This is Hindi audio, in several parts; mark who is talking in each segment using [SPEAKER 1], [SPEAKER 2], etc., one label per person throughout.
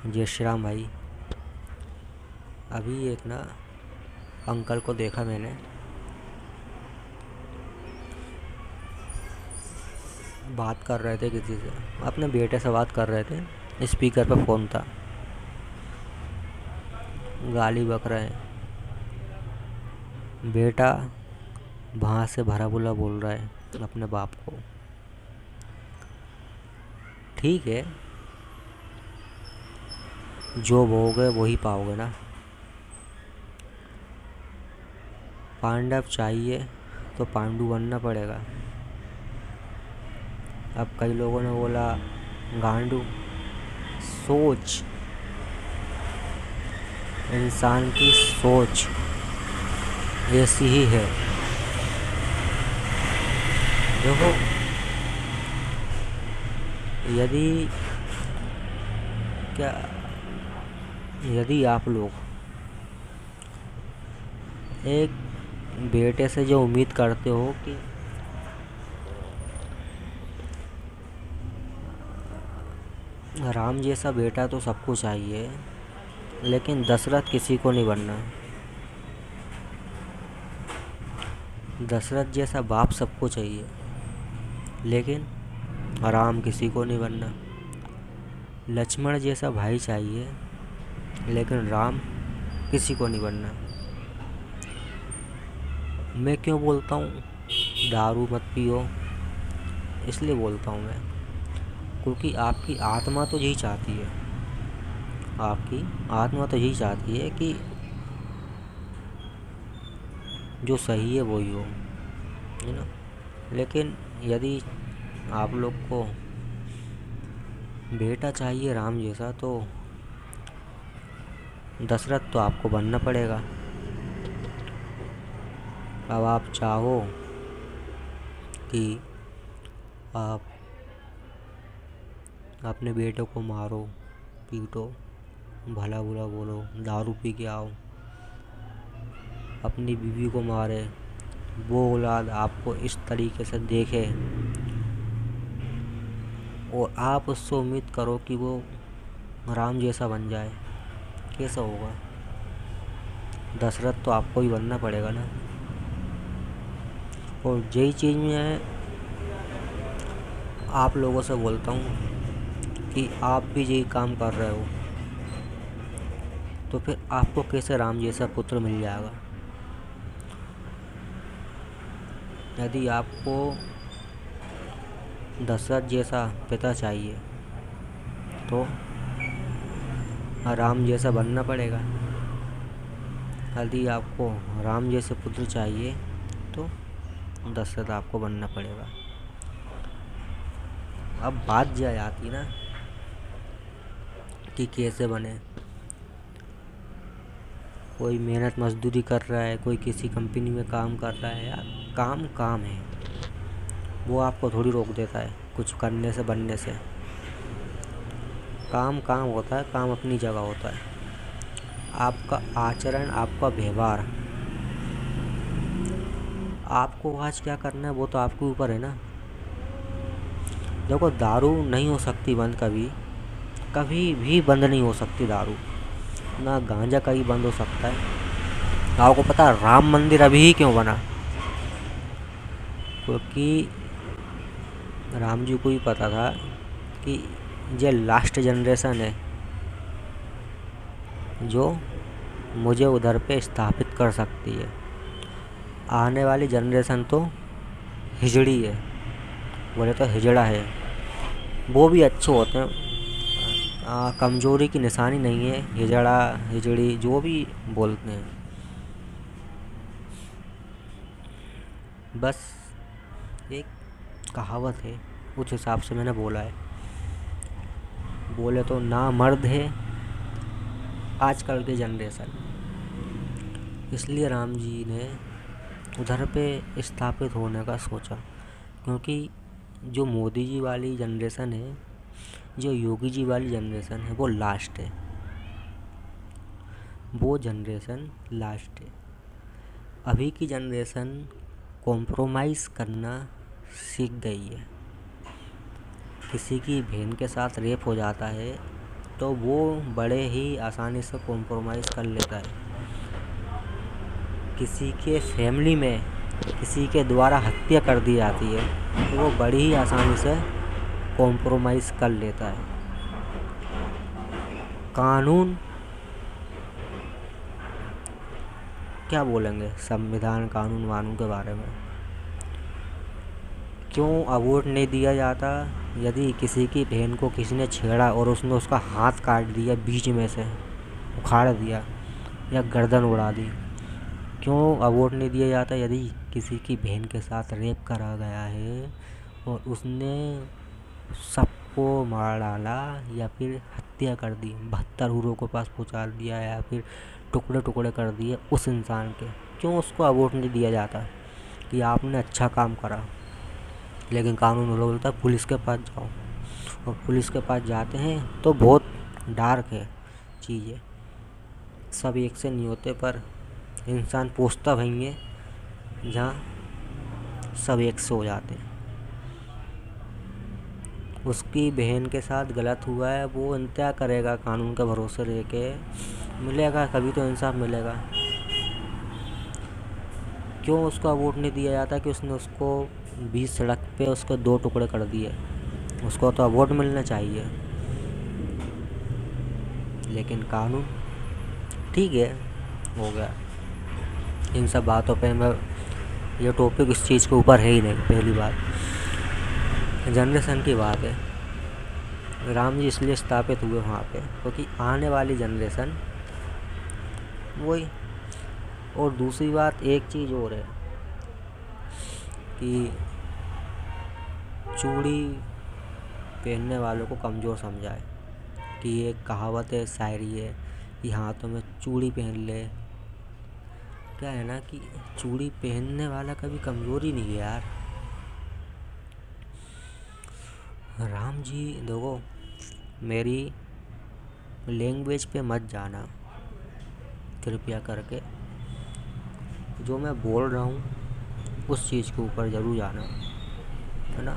[SPEAKER 1] जय श्री राम भाई। अभी एक ना अंकल को देखा मैंने, बात कर रहे थे किसी से, अपने बेटे से बात कर रहे थे। स्पीकर पे फ़ोन था, गाली बक रहे हैं। बेटा वहाँ से भरा बुला बोल रहा है अपने बाप को। ठीक है, जो बोओगे वही पाओगे ना। पांडव चाहिए तो पांडु बनना पड़ेगा। अब कई लोगों ने बोला गांडू। सोच, इंसान की सोच ऐसी ही है। देखो, यदि आप लोग एक बेटे से जो उम्मीद करते हो कि राम जैसा बेटा तो सबको चाहिए, लेकिन दशरथ किसी को नहीं बनना। दशरथ जैसा बाप सबको चाहिए, लेकिन राम किसी को नहीं बनना। लक्ष्मण जैसा भाई चाहिए, लेकिन राम किसी को नहीं बनना। मैं क्यों बोलता हूँ दारू मत पियो? इसलिए बोलता हूँ मैं, क्योंकि आपकी आत्मा तो यही चाहती है, आपकी आत्मा तो यही चाहती है कि जो सही है वही हो, है ना। लेकिन यदि आप लोग को बेटा चाहिए राम जैसा, तो दशरथ तो आपको बनना पड़ेगा। अब आप चाहो कि आप अपने बेटे को मारो, पीटो, भला बुरा बोलो, दारू पी के आओ, अपनी बीवी को मारे, वो औलाद आपको इस तरीके से देखे और आप उससे उम्मीद करो कि वो राम जैसा बन जाए, कैसा होगा? दशरथ तो आपको ही बनना पड़ेगा ना। और यही चीज़ मैं आप लोगों से बोलता हूँ कि आप भी यही काम कर रहे हो, तो फिर आपको कैसे राम जैसा पुत्र मिल जाएगा? यदि आपको दशरथ जैसा पिता चाहिए, तो राम जैसा बनना पड़ेगा। यदि आपको राम जैसे पुत्र चाहिए, तो दशरथ आपको बनना पड़ेगा। अब बात जा आती ना कि कैसे बने। कोई मेहनत मजदूरी कर रहा है, कोई किसी कंपनी में काम कर रहा है। यार, काम काम है, वो आपको थोड़ी रोक देता है कुछ करने से, बनने से। काम काम होता है, काम अपनी जगह होता है। आपका आचरण, आपका व्यवहार, आपको आज क्या करना है वो तो आपके ऊपर है ना। देखो, दारू नहीं हो सकती बंद, कभी कभी भी बंद नहीं हो सकती दारू। ना गांजा कभी बंद हो सकता है। आपको पता है राम मंदिर अभी ही क्यों बना? क्योंकि राम जी को ही पता था कि ये लास्ट जनरेशन है जो मुझे उधर पे स्थापित कर सकती है। आने वाली जनरेशन तो हिजड़ी है, बोले तो हिजड़ा है। वो भी अच्छे होते हैं, कमज़ोरी की निशानी नहीं है। हिजड़ा, हिजड़ी, जो भी बोलते हैं, बस एक कहावत है, उस हिसाब से मैंने बोला है। बोले तो ना मर्द है आजकल की जनरेशन। इसलिए राम जी ने उधर पे स्थापित होने का सोचा, क्योंकि जो मोदी जी वाली जनरेशन है, जो योगी जी वाली जनरेशन है, वो लास्ट है। वो जनरेशन लास्ट है। अभी की जनरेशन कॉम्प्रोमाइज़ करना सीख गई है। किसी की बहन के साथ रेप हो जाता है तो वो बड़े ही आसानी से कॉम्प्रोमाइज़ कर लेता है। किसी के फैमिली में किसी के द्वारा हत्या कर दी जाती है तो वो बड़ी ही आसानी से कॉम्प्रोमाइज़ कर लेता है। कानून क्या बोलेंगे, संविधान कानून वानून के बारे में। क्यों अवॉर्ड नहीं दिया जाता यदि किसी की बहन को किसी ने छेड़ा और उसने उसका हाथ काट दिया, बीच में से उखाड़ दिया या गर्दन उड़ा दी। क्यों अवॉर्ड नहीं दिया जाता यदि किसी की बहन के साथ रेप करा गया है और उसने सबको मार डाला या फिर हत्या कर दी, 72 हूरों के पास पहुंचा दिया या फिर टुकड़े टुकड़े कर दिए उस इंसान के। क्यों उसको अवॉर्ड नहीं दिया जाता कि आपने अच्छा काम करा। लेकिन कानून बोलता है पुलिस के पास जाओ, और पुलिस के पास जाते हैं तो बहुत डार्क है चीज़ें, सब एक से नहीं होते, पर इंसान पूछता वहीं है जहाँ सब एक से हो जाते हैं। उसकी बहन के साथ गलत हुआ है, वो इंतजार करेगा कानून के भरोसे रह के, मिलेगा कभी तो इंसाफ मिलेगा। क्यों उसको वोट नहीं दिया जाता कि उसने उसको बीच सड़क पे उसके 2 टुकड़े कर दिए, उसको तो वोट मिलना चाहिए। लेकिन कानून ठीक है, हो गया। इन सब बातों पे मैं, ये टॉपिक इस चीज़ के ऊपर है ही नहीं। पहली बात जनरेशन की बात है। राम जी इसलिए स्थापित हुए वहाँ पे क्योंकि आने वाली जनरेशन वही। और दूसरी बात एक चीज़ और है कि चूड़ी पहनने वालों को कमज़ोर समझा है कि एक कहावत है, शायरी है कि हाथों में चूड़ी पहन ले। क्या है ना कि चूड़ी पहनने वाला कभी कमज़ोर ही नहीं है यार। राम जी देखो, मेरी लैंग्वेज पे मत जाना कृपया करके। जो मैं बोल रहा हूँ उस चीज़ के ऊपर ज़रूर जाना, है ना।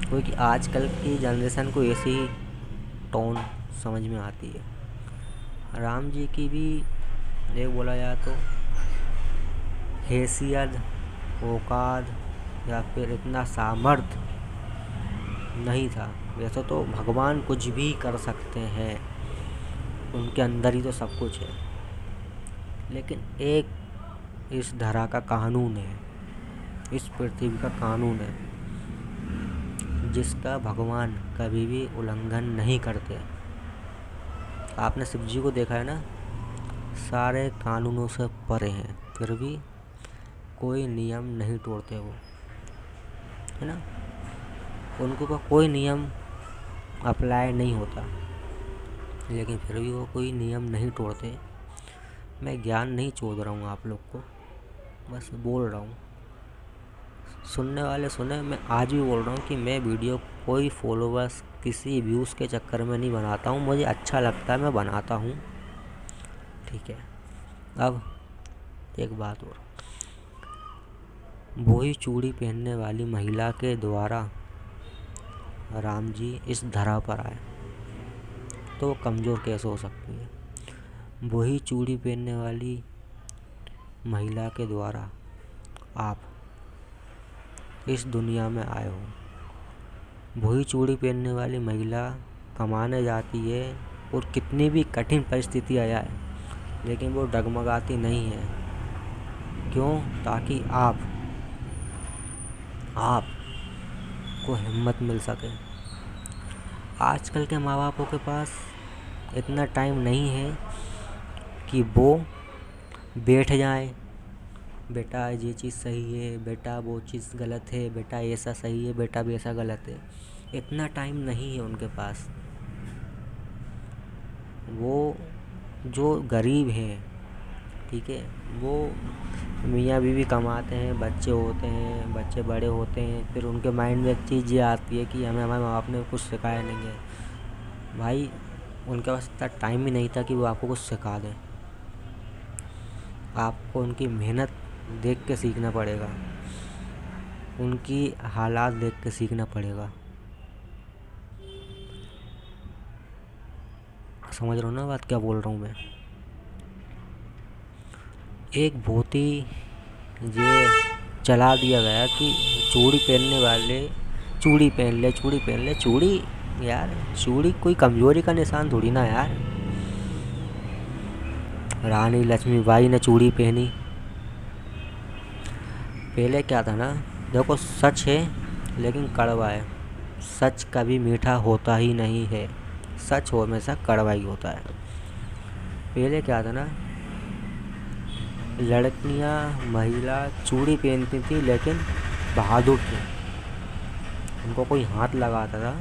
[SPEAKER 1] क्योंकि आजकल की जनरेशन को ऐसी टोन समझ में आती है। राम जी की भी एक बोला जाए तो हैसियत, औकात या फिर इतना सामर्थ्य नहीं था। वैसे तो भगवान कुछ भी कर सकते हैं, उनके अंदर ही तो सब कुछ है। लेकिन एक इस धरा का कानून है, इस पृथ्वी का कानून है जिसका भगवान कभी भी उल्लंघन नहीं करते। आपने शिव जी को देखा है ना, सारे कानूनों से परे हैं, फिर भी कोई नियम नहीं तोड़ते वो, है ना। उनके ऊपर कोई नियम अप्लाई नहीं होता, लेकिन फिर भी वो कोई नियम नहीं तोड़ते। मैं ज्ञान नहीं चोद रहा हूँ आप लोग को, बस बोल रहा हूँ, सुनने वाले सुने। मैं आज भी बोल रहा हूँ कि मैं वीडियो कोई फॉलोवर्स, किसी व्यूज़ के चक्कर में नहीं बनाता हूँ। मुझे अच्छा लगता है, मैं बनाता हूँ, ठीक है। अब एक बात और, वही चूड़ी पहनने वाली महिला के द्वारा राम जी इस धरा पर आए तो वो कमज़ोर कैसे हो सकती है। वही चूड़ी पहनने वाली महिला के द्वारा आप इस दुनिया में आए हो। वही चूड़ी पहनने वाली महिला कमाने जाती है और कितनी भी कठिन परिस्थिति आ जाए लेकिन वो डगमगाती नहीं है। क्यों? ताकि आप को हिम्मत मिल सके। आजकल के माँ बापों के पास इतना टाइम नहीं है कि वो बैठ जाएं, बेटा ये चीज़ सही है, बेटा वो चीज़ गलत है, बेटा ऐसा सही है, बेटा भी ऐसा गलत है। इतना टाइम नहीं है उनके पास। वो जो गरीब हैं, ठीक है, वो मियाँ बीवी कमाते हैं, बच्चे होते हैं, बच्चे बड़े होते हैं, फिर उनके माइंड में एक चीज़ ये आती है कि हमें हमारे माँ बाप ने कुछ सिखाया नहीं है। भाई उनके पास इतना टाइम ही नहीं था कि वो आपको कुछ सिखा दें। आपको उनकी मेहनत देख के सीखना पड़ेगा, उनकी हालात देख के सीखना पड़ेगा। समझ रहे हो ना बात क्या बोल रहा हूँ मैं। एक बहुत ही ये चला दिया गया कि चूड़ी पहनने वाले चूड़ी पहन ले, चूड़ी पहन ले। चूड़ी यार, चूड़ी कोई कमज़ोरी का निशान थोड़ी ना यार। रानी लक्ष्मीबाई ने चूड़ी पहनी। पहले क्या था ना, देखो सच है लेकिन कड़वा है। सच कभी मीठा होता ही नहीं है, सच हमेशा कड़वा ही होता है। पहले क्या था ना, लड़कियां महिला चूड़ी पहनती थी लेकिन बहादुर थी। उनको कोई हाथ लगाता था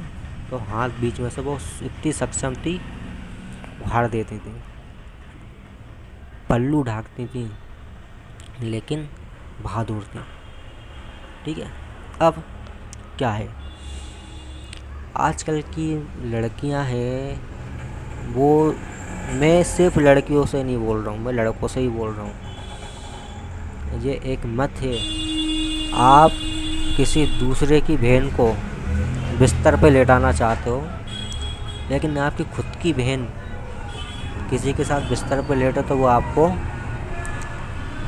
[SPEAKER 1] तो हाथ बीच में से वो इतनी सक्षम थी, उखाड़ देती थी। पल्लू ढाकती थी लेकिन बहादुर थी। ठीक है। अब क्या है, आजकल की लड़कियां हैं वो, मैं सिर्फ लड़कियों से नहीं बोल रहा हूँ, मैं लड़कों से ही बोल रहा हूँ। ये एक मत है, आप किसी दूसरे की बहन को बिस्तर पे लेटाना चाहते हो लेकिन आपकी खुद की बहन किसी के साथ बिस्तर पे लेटे तो वो आपको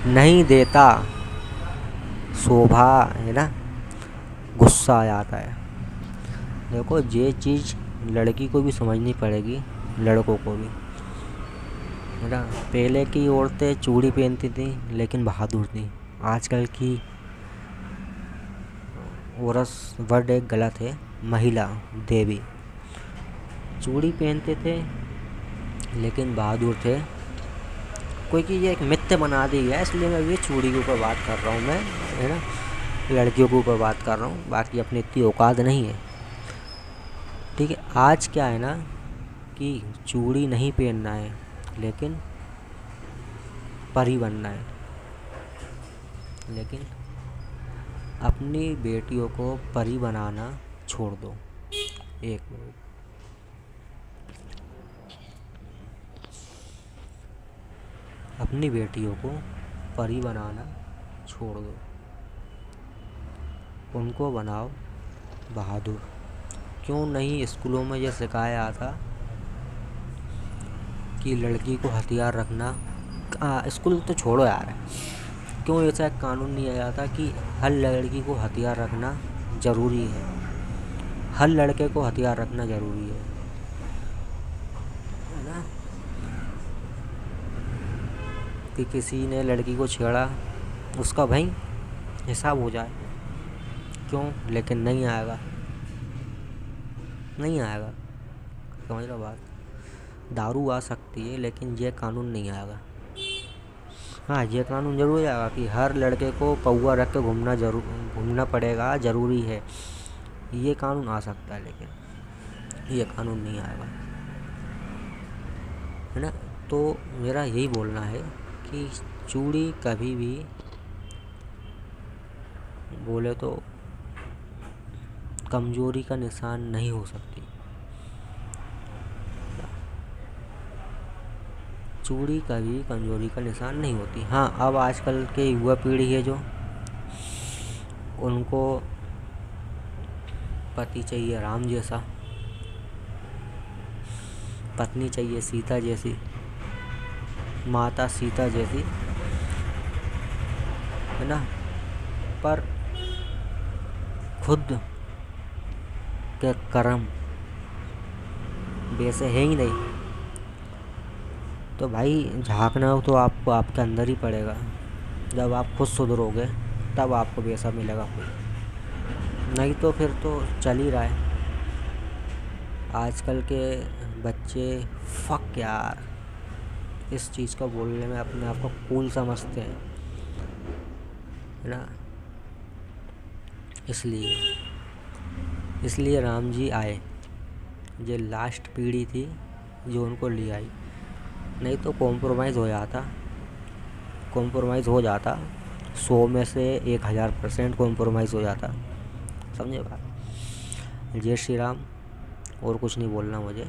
[SPEAKER 1] नहीं देता। शोभा है ना, गुस्सा आ जाता है। देखो ये चीज़ लड़की को भी समझनी पड़ेगी, लड़कों को भी, है ना। पहले की औरतें चूड़ी पहनती थी लेकिन बहादुर थी। आजकल की औरत वर्ड एक गलत है, महिला देवी। चूड़ी पहनते थे लेकिन बहादुर थे। क्योंकि ये एक मिथ्य बना दी गया, इसलिए मैं ये चूड़ी के ऊपर बात कर रहा हूँ मैं, है ना, लड़कियों के ऊपर बात कर रहा हूँ। बाकी अपनी इतनी औकात नहीं है। ठीक है। आज क्या है ना कि चूड़ी नहीं पहनना है लेकिन परी बनना है। लेकिन अपनी बेटियों को परी बनाना छोड़ दो। एक मिनट, अपनी बेटियों को परी बनाना छोड़ दो, उनको बनाओ बहादुर। क्यों नहीं स्कूलों में यह सिखाया जाता कि लड़की को हथियार रखना, स्कूल तो छोड़ो यार, क्यों ऐसा एक कानून नहीं आया था कि हर लड़की को हथियार रखना ज़रूरी है, हर लड़के को हथियार रखना ज़रूरी है ना। कि किसी ने लड़की को छेड़ा, उसका भाई हिसाब हो जाए। क्यों? लेकिन नहीं आएगा, नहीं आएगा। समझ लो बात। दारू आ सकती है लेकिन ये कानून नहीं आएगा। हाँ, ये कानून ज़रूर आएगा कि हर लड़के को पौआ रख के घूमना पड़ेगा, ज़रूरी है। ये कानून आ सकता है लेकिन ये कानून नहीं आएगा, है ना। तो मेरा यही बोलना है कि चूड़ी कभी भी बोले तो कमज़ोरी का निशान नहीं हो सकती। चूड़ी कभी कमज़ोरी का निशान नहीं होती। हाँ, अब आजकल के युवा पीढ़ी है जो, उनको पति चाहिए राम जैसा, पत्नी चाहिए सीता जैसी, माता सीता जैसी, है ना। पर खुद के कर्म वैसे है ही नहीं, तो भाई झांकना हो तो आपको आपके अंदर ही पड़ेगा। जब आप खुद सुधरोगे तब आपको वैसा मिलेगा कोई, नहीं तो फिर तो चल ही रहा है। आजकल के बच्चे फक यार, इस चीज़ को बोलने में अपने आप को कूल समझते हैं, है ना। इसलिए राम जी आए, ये लास्ट पीढ़ी थी जो उनको ले आई। नहीं तो कॉम्प्रोमाइज़ हो जाता 100 में से 1000% कॉम्प्रोमाइज़ हो जाता। समझे बात। जय श्री राम। और कुछ नहीं बोलना मुझे।